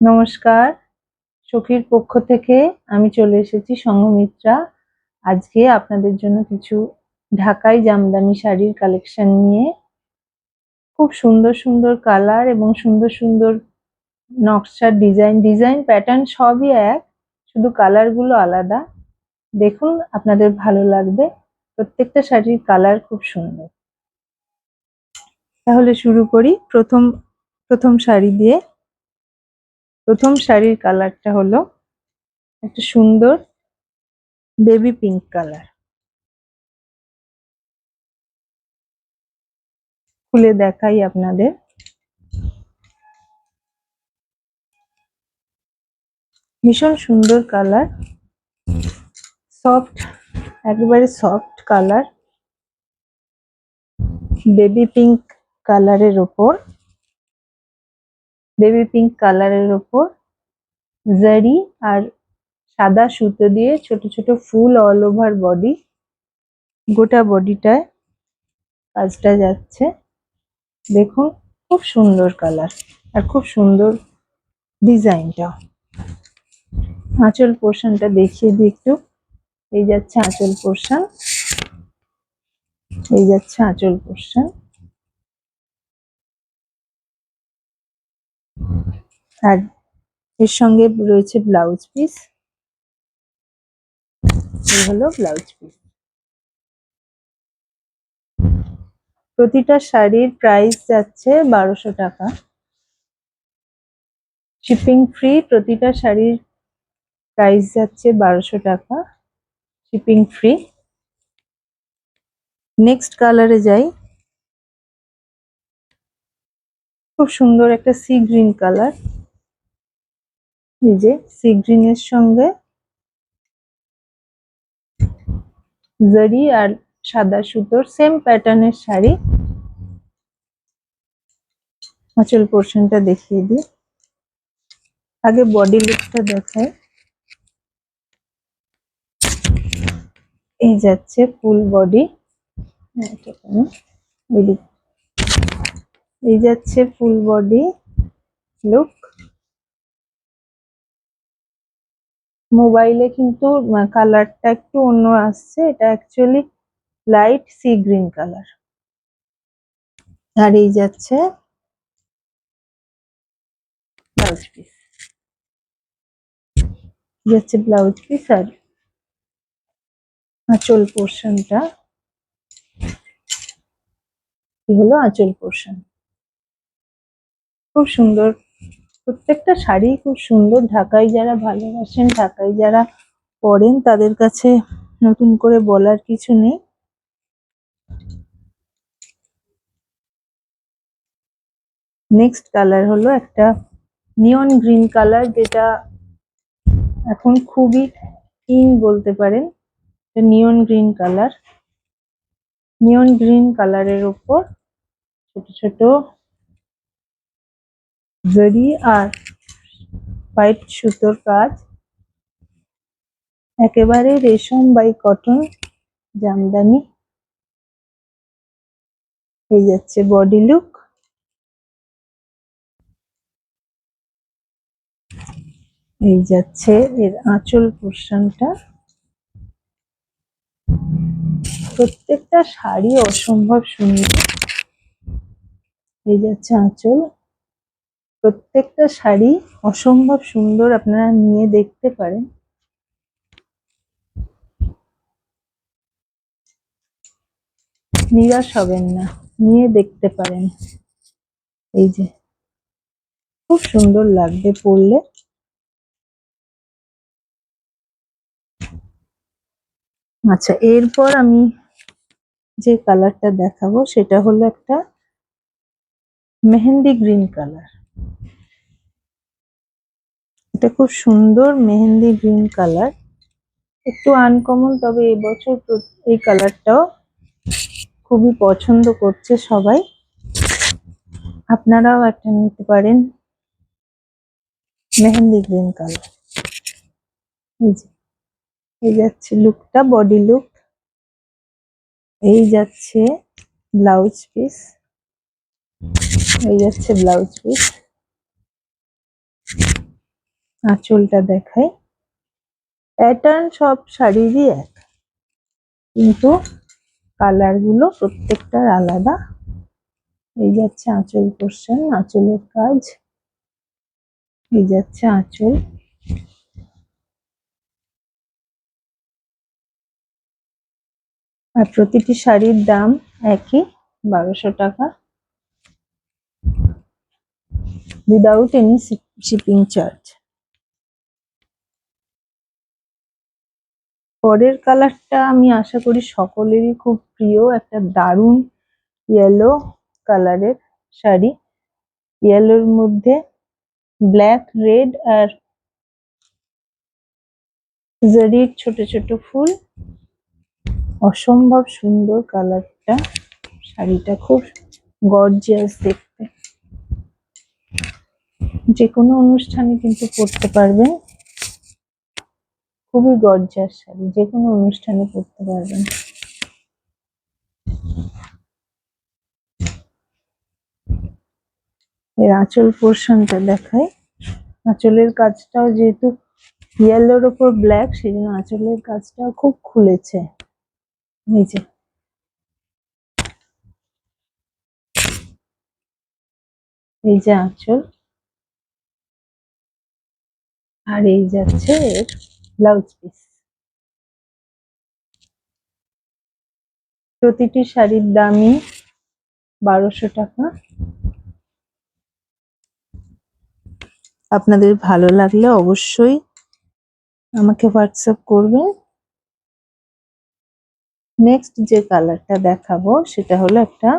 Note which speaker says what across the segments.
Speaker 1: নমস্কার, সখীর পক্ষ থেকে আমি চলে এসেছি সংঘমিত্রা। আজকে আপনাদের জন্য কিছু ঢাকাই জামদানি শাড়ির কালেকশন নিয়ে। খুব সুন্দর সুন্দর কালার এবং সুন্দর সুন্দর নকশার ডিজাইন প্যাটার্ন সবই এক, শুধু কালার গুলো আলাদা। দেখুন, আপনাদের ভালো লাগবে। প্রত্যেকটা শাড়ির কালার খুব সুন্দর। তাহলে শুরু করি প্রথম শাড়ি দিয়ে। প্রথম শাড়ির কালারটা হলো একটা সুন্দর বেবি পিঙ্ক কালার। খুলে দেখাই আপনাদের। ভীষণ সুন্দর কালার, সফট, একেবারে সফট কালার, বেবি পিঙ্ক কালারের ওপর জারি আর সাদা সুতো দিয়ে ছোট ছোট ফুল অল ওভার বডি। গোটা বডিটায় কাজটা যাচ্ছে। দেখুন, খুব সুন্দর কালার আর খুব সুন্দর ডিজাইনটা। আঁচল পোর্শনটা দেখিয়ে দিই একটু। এই যাচ্ছে আঁচল পোর্শন, আর এর সঙ্গে রয়েছে ব্লাউজ পিস। এই হলো ব্লাউজ পিস। প্রতিটা শাড়ির প্রাইস যাচ্ছে 1200 টাকা, শিপিং ফ্রি। প্রতিটা শাড়ির প্রাইস যাচ্ছে 1200 টাকা, শিপিং ফ্রি। নেক্সট কালারে যাই। খুব সুন্দর একটা সি গ্রিন কালার। এই যে সি গ্রিনের সঙ্গে জারি আর সাদা সুতোর সেম প্যাটার্নের শাড়ি। আঁচল পোর্শনটা দেখিয়ে দিই। আগে বডি লুকটা দেখাই। এই যাচ্ছে ফুল বডি, এই যাচ্ছে ফুল বডি লুক। মোবাইলে কিন্তু কালারটা একটু অন্য আসছে, এটা actually light sea green colour. আর এই যাচ্ছে ব্লাউজ পিস, আর আঁচল পোর্শনটা। এই হলো আঁচল পোর্শন। খুব সুন্দর, প্রত্যেকটা শাড়ি খুব সুন্দর। ঢাকাই যারা ভালোবাসেন, ঢাকাই যারা পরেন, তাদের কাছে নতুন করে বলার কিছু নেই। নেক্সট কালার হলো একটা নিয়ন গ্রিন কালার, যেটা এখন খুবই ইন বলতে পারেন। নিয়ন গ্রিন কালারের উপর ছোট ছোট জারি আর হোয়াইট সুতোর কাজ। একেবারে রেশম বাই কটন জামদানি। এই যাচ্ছে বডি লুক। এই যাচ্ছে এর আঁচল পোর্শনটা। প্রত্যেকটা শাড়ি অসম্ভব সুন্দর। এই যাচ্ছে আঁচল। প্রত্যেকটা শাড়ি অসম্ভব সুন্দর, আপনারা নিয়ে দেখতে পারেন। নিরাশ হবেন না, নিয়ে দেখতে পারেন। এই যে খুব সুন্দর লাগবে পরলে। আচ্ছা, এরপর আমি যে কালারটা দেখাবো সেটা হলো একটা মেহেন্দি গ্রিন কালার। এটা খুব সুন্দর মেহেন্দি গ্রিন কালার, একটু আনকমন, তবে এবছর এই কালারটাও খুবই পছন্দ করছে সবাই। আপনারাও একটা নিতে পারেন মেহেন্দি গ্রিন কালার। এই যে এই যাচ্ছে লুকটা, বডি লুক। এই যাচ্ছে ব্লাউজ পিস, আঁচলটা দেখাই। প্যাটার্ন সব শাড়িরই এক, কিন্তু কালার গুলো প্রত্যেকটার আলাদা। এই যাচ্ছে আঁচল পোর্শন, আঁচলের কাজ, এই যাচ্ছে আঁচল। আর প্রতিটি শাড়ির দাম একই, 1200 টাকা, উইদাউট এনি শিপিং চার্জ। পরের কালারটা আমি আশা করি সকলেরই খুব প্রিয়, একটা দারুণ ইয়েলো কালারের শাড়ি। ইয়েলোর মধ্যে ব্ল্যাক, রেড আর জারির ছোট ছোট ফুল, অসম্ভব সুন্দর কালারটা। শাড়িটা খুব গর্জিয়াস দেখতে, যে কোনো অনুষ্ঠানে কিন্তু পরতে পারবেন। খুবই গর্জিয়াস শাড়ি, যে কোনো অনুষ্ঠানে পরতে পারবেন। এর আঁচল পোর্শনটা দেখাই। আঁচলের কাজটাও যেহেতু ইয়েলোর ওপর ব্ল্যাক, সেই জন্য আঁচলের কাজটাও খুব খুলেছে। এই যে আঁচল, আর এই যাচ্ছে এর ব্লাউজ পিস। প্রতিটি শাড়ির দামই 1200 টাকা। আপনাদের ভালো লাগলে অবশ্যই আমাকে হোয়াটসঅ্যাপ করবেন। নেক্সট যে কালারটা দেখাবো সেটা হলো একটা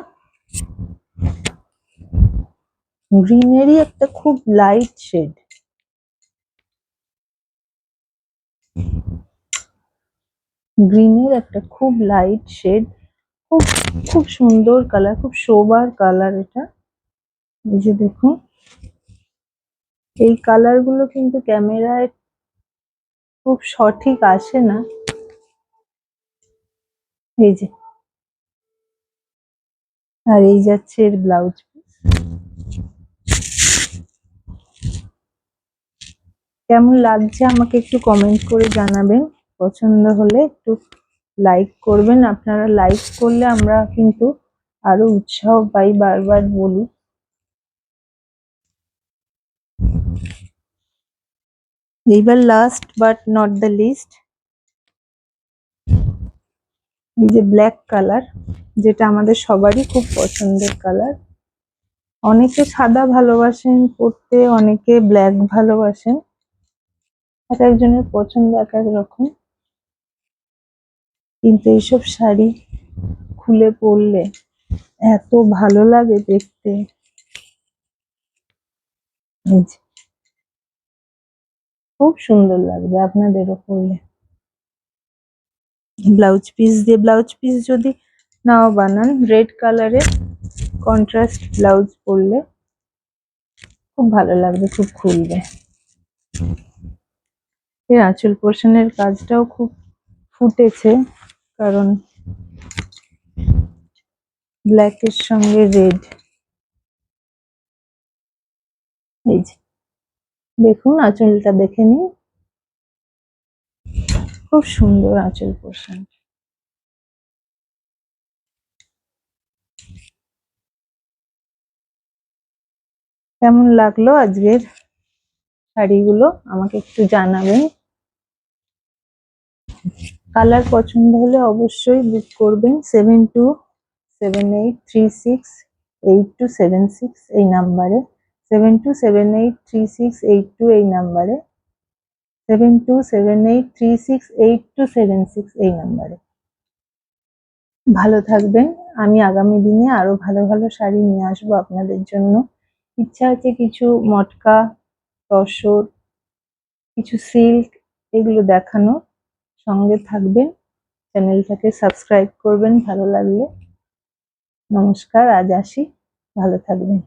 Speaker 1: গ্রিনেরই একটা খুব লাইট শেড। গ্রিনের একটা খুব লাইট শেড, খুব খুব সুন্দর কালার, খুব সোবার কালার এটা। এই যে দেখুন, এই কালার গুলো কিন্তু ক্যামেরায় খুব সঠিক আসে না। এই যে, আর এই যাচ্ছে এর ব্লাউজ পিস। কেমন লাগছে আমাকে একটু কমেন্ট করে জানাবেন। পছন্দ হলে একটু লাইক করবেন। আপনারা লাইক করলে আমরা কিন্তু আরো উৎসাহ পাই, বারবার বলি। এইবার last but not the least, এই যে ব্ল্যাক কালার, যেটা আমাদের সবারই খুব পছন্দের কালার। অনেকে সাদা ভালোবাসেন পরতে, অনেকে ব্ল্যাক ভালোবাসেন, এক একজনের পছন্দ এক এক রকম। কিন্তু এইসব শাড়ি খুলে পরলে এত ভালো লাগে দেখতে। খুব সুন্দর লাগবে আপনাদেরও পরলে। ব্লাউজ পিস দিয়ে, ব্লাউজ পিস যদি নাও বানান, রেড কালারের কন্ট্রাস্ট ব্লাউজ পরলে খুব ভালো লাগবে, খুব খুলবে। এর আঁচল পোর্শনের কাজটাও খুব ফুটেছে, কারণ ব্ল্যাকের সঙ্গে রেড। এই যে দেখুন, আঁচলটা দেখে নিন, খুব সুন্দর আঁচল পোর্শন। কেমন লাগলো আজকের শাড়িগুলো আমাকে একটু জানাবেন। কালার পছন্দ হলে অবশ্যই বুক করবেন 7278368276 এই নাম্বারে, 72783682 এই নাম্বারে, 7278368276 এই নাম্বারে। ভালো থাকবেন। আমি আগামী দিনে আরো ভালো ভালো শাড়ি নিয়ে আসবো আপনাদের জন্য। ইচ্ছা আছে কিছু মটকা, তসর, কিছু সিল্ক, এগুলো দেখানো। সঙ্গে থাকবেন, চ্যানেলটাকে সাবস্ক্রাইব করবেন ভালো লাগলে। নমস্কার, আজ আসি, ভালো থাকবেন।